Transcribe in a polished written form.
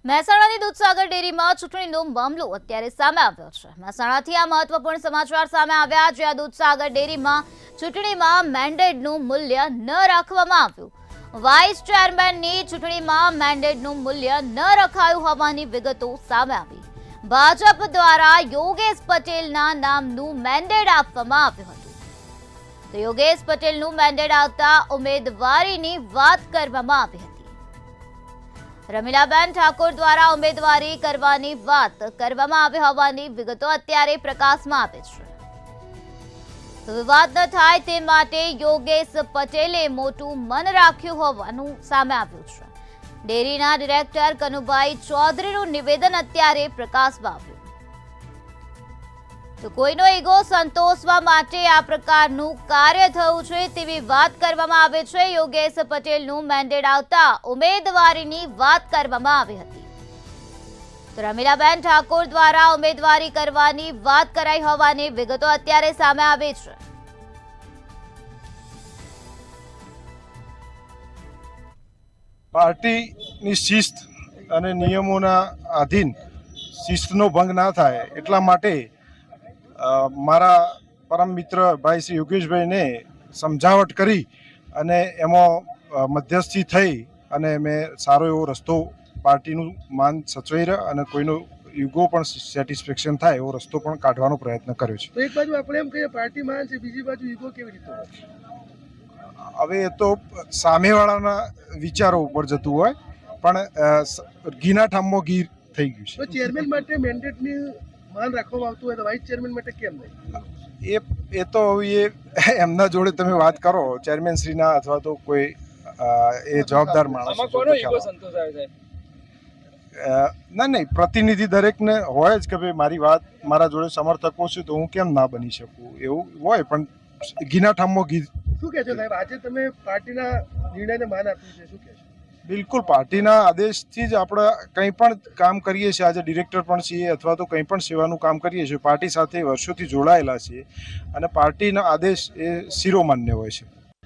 મહેસાણાની દૂધસાગર ડેરીમાં ચૂંટણીનો મામલો અત્યારે સામે આવ્યો છે। મહેસાણાથી આ મહત્વપૂર્ણ સમાચાર સામે આવ્યા, જ્યાં દૂધસાગર ડેરીમાં ચૂંટણીમાં મેન્ડેટનું મૂલ્ય ન રાખવામાં આવ્યું। વાઇસ ચેરમેનની ચૂંટણીમાં મેન્ડેટનું મૂલ્ય ન રખાયું હોવાની વિગતો સામે આવી। ભાજપ દ્વારા યોગેશ પટેલના નામનું મેન્ડેટ આપવામાં આવ્યું હતું, તો યોગેશ પટેલનું મેન્ડેટ આવતા ઉમેદવારીની વાત કરવામાં આવી હતી। રમીલાબેન ઠાકોર દ્વારા ઉમેદવારી કરવાની વાત કરવામાં આવી હોવાની વિગતો અત્યારે પ્રકાશમાં આવે છે। તો વિવાદ ન થાય તે માટે યોગેશ પટેલે મોટું મન રાખ્યું હોવાનું સામે આવ્યું છે। ડેરીના ડિરેક્ટર કનુભાઈ ચૌધરીનું નિવેદન અત્યારે પ્રકાશમાં આવ્યું। તો કોઈનો ઈગો સંતોષવા માટે આ પ્રકારનું કાર્ય થયું છે તેવી વાત કરવામાં આવે છે। યોગેશ પટેલનું મેન્ડેટ આવતા ઉમેદવારીની વાત કરવામાં આવી હતી, તો રમીલાબેન ઠાકોર દ્વારા ઉમેદવારી કરવાની વાત કરાઈ હોવાની વિગતો અત્યારે સામે આવી છે। પાર્ટીની શિસ્ત અને નિયમોના આધીન શિસ્તનો ભંગ ના થાય એટલા માટે મારા પરમ મિત્ર ભાઈ શ્રી યોગેશભાઈને સમજાવટ કરી અને એમાં મધ્યસ્થી થઈ અને મેં સારો એવો રસ્તો પાર્ટીનું માન સચવાઈ રહે અને કોઈનો યુગો પણ સેટિસ્ફેક્શન થાય એવો રસ્તો પણ કાઢવાનો પ્રયત્ન કર્યો છે। તો એક બાજુ આપણે એમ કહીએ પાર્ટી માન છે, બીજી બાજુ યુગો કેવી રીતે હોય? હવે એ તો સામેવાળાના વિચારો ઉપર જતું હોય, પણ ઘીના ઠામમાં ઘી થઈ ગયું છે। તો ચેરમેન માટે મેન્ડેટની માન રાખવામાં આવતું હોય તો વાઇસ ચેરમેન માટે કેમ નહીં? એ તો એ એમના જોડે તમે વાત કરો ચેરમેન શ્રીના અથવા તો કોઈ એ જવાબદાર માણસ નહીં, પ્રતિનિધિ દરેકને હોય જ કે ભાઈ મારી વાત મારા જોડે સમર્થકો છે તો હું કેમ ના બની શકું, એવું હોય, પણ ઘીના ઠામમાં ઘી। શું કહે છો સાહેબ, આજે તમે પાર્ટીના નિર્ણયને માન આપ્યું છે, શું કહે છો? બિલકુલ, પાર્ટીના આદેશથી જ આપણે કંઈ પણ કામ કરીએ છીએ। આજે ડિરેક્ટર પણ છીએ અથવા તો કંઈ પણ સેવાનું કામ કરીએ છીએ, પાર્ટી સાથે વર્ષોથી જોડાયેલા છીએ અને પાર્ટીનો આદેશ એ શિરોમાન્ય હોય છે।